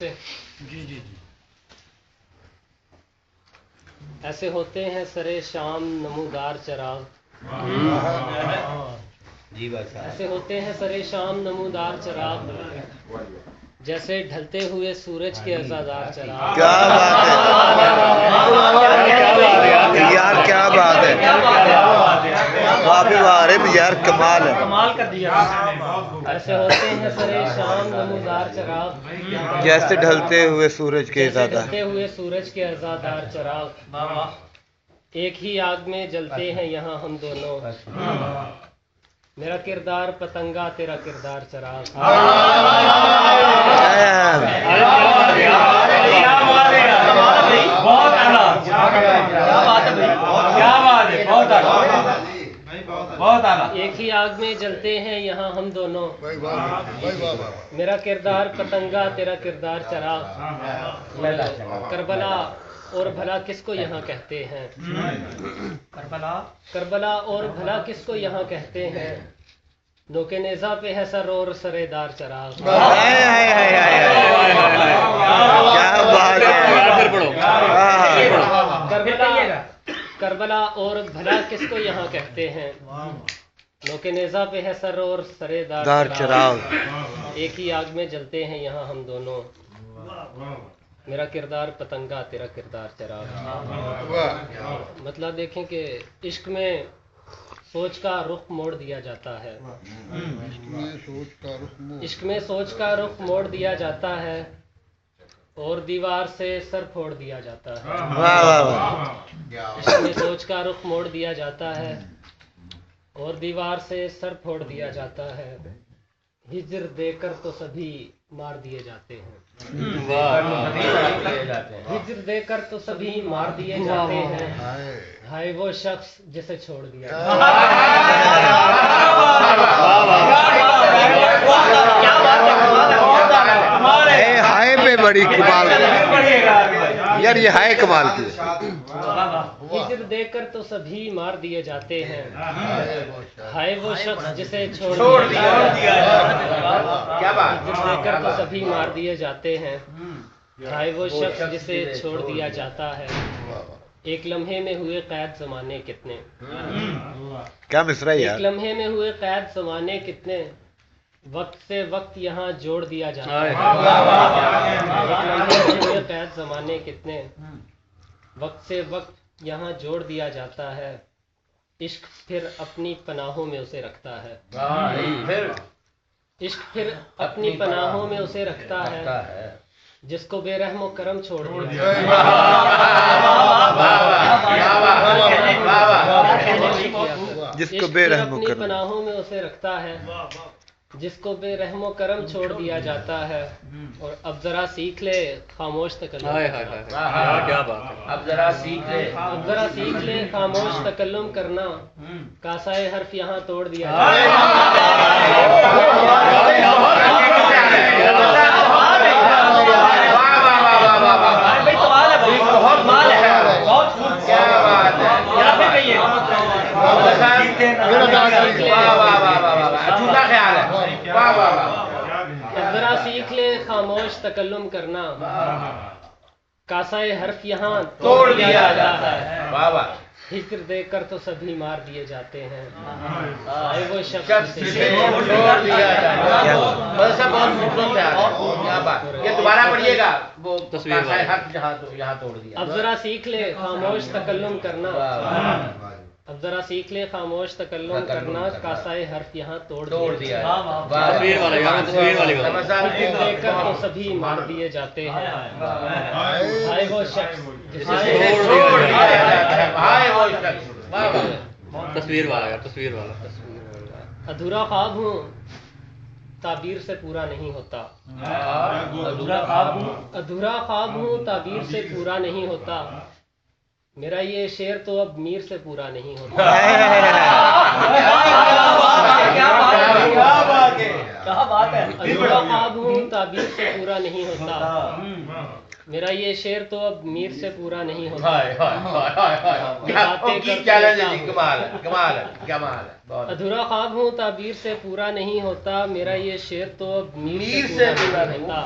جی جی جی ایسے ہوتے ہیں سرے شام نمودار چراغ، ایسے ہوتے ہیں سرے شام نمودار چراغ، جیسے ڈھلتے ہوئے سورج کے عزادار چراغ۔ کیا بات ہے یار، کیا بات ہے یار، کمال ہے، کمال کر دیا۔ ایسے ہوتے ہیں سرے شام نمودار چراغ، جیسے ڈھلتے ہوئے سورج کے جیسے عزادار، ڈھلتے ہوئے سورج کے عزادار چراغ۔ ایک ہی آگ میں جلتے ہیں یہاں ہم دونوں، میرا کردار پتنگا تیرا کردار چراغ۔ ایک ہی آگ میں جلتے ہیں یہاں ہم دونوں، میرا کردار پتنگا تیرا کردار چراغ۔ کربلا اور بھلا کس کو یہاں کہتے ہیں، کربلا اور بھلا کس کو یہاں کہتے ہیں، نوک نیزہ پہ ہے سر اور سرے دار چراغ۔ کربلا اور بھلا کس کو یہاں کہتے ہیں، نوک نیزہ پہ ہے سر اور سرے دار چراغ۔ ایک ہی آگ میں جلتے ہیں یہاں ہم دونوں، میرا کردار پتنگا تیرا کردار چراغ۔ مطلب دیکھیں کہ عشق میں سوچ کا رخ موڑ دیا جاتا ہے، عشق میں سوچ کا رخ موڑ دیا جاتا ہے، اور دیوار سے سر پھوڑ دیا جاتا ہے۔ عشق میں سوچ کا رخ موڑ دیا جاتا ہے، اور دیوار سے سر پھوڑ دیا جاتا ہے، ہجر دے کر تو سبھی مار دیے جاتے ہیں، ہجر دے کر تو سبھی مار دیے جاتے ہیں، ہائے وہ شخص جسے چھوڑ دیا۔ ہائے پہ بڑی کمال یار، یہ ہائے کمال کی، ہجر دے کر تو سبھی مار دیے جاتے ہیں، ہائے وہ شخص جسے چھوڑ دیا۔ ہجر دے کر تو سبھی مار دیے جاتے ہیں، ہائے وہ شخص جسے چھوڑ دیا جاتا ہے، ایک لمحے میں ہوئے قید زمانے کتنے، کیا مصرع ہے ایک یار، لمحے میں ہوئے قید زمانے کتنے، وقت سے وقت یہاں جوڑ دیا جاتا ہے۔ ایک لمحے میں ہوئے قید زمانے کتنے، وقت سے وقت یہاں جوڑ دیا جاتا ہے، عشق پھر اپنی پناہوں میں اسے رکھتا ہے، عشق پھر اپنی پناہوں میں اسے رکھتا ہے، جس کو بے رحم و کرم چھوڑ دیا۔ جس کو بے رحم و اپنی کرم، پناہوں میں اسے رکھتا ہے، جس کو بے رحم و کرم چھوڑ دیا جاتا ہے، اور اب ذرا سیکھ لے خاموش تکلم، اب ذرا سیکھ لے خاموش تکلم کرنا، کاسائے حرف یہاں توڑ دیا ذرا سیکھ لے خاموش تکلم کرنا، کاسائے حرف یہاں توڑ دیا جاتا ہے، ہجر دے کر تو سبھی مار دیے جاتے ہیں، آئے وہ شخص جسے چھوڑ دیا جاتا ہے۔ یہ دوبارہ پڑھیے گا، وہ تصویر یہاں توڑ دیا۔ اب ذرا سیکھ لے خاموش تکلم کرنا، اب ذرا سیکھ لے خاموش تکلم کرنا، کاسائے حرف یہاں توڑ دیا۔ تصویر دے کر تو سبھی مار دیے جاتے ہیں، ہائے وہ شخص جسے تصویر والا ادھورا خواب ہوں تعبیر سے پورا نہیں ہوتا، ادھورا خواب ہوں تعبیر سے پورا نہیں ہوتا، میرا یہ شعر تو اب میر سے پورا نہیں ہوتا۔ ادھورا خواب ہوں تعبیر سے پورا نہیں ہوتا، میرا یہ شعر تو اب میر سے پورا نہیں ہوتا۔ ادھورا خواب ہوں تعبیر سے پورا نہیں ہوتا، میرا یہ شعر تو اب میر سے پورا نہیں ہوتا۔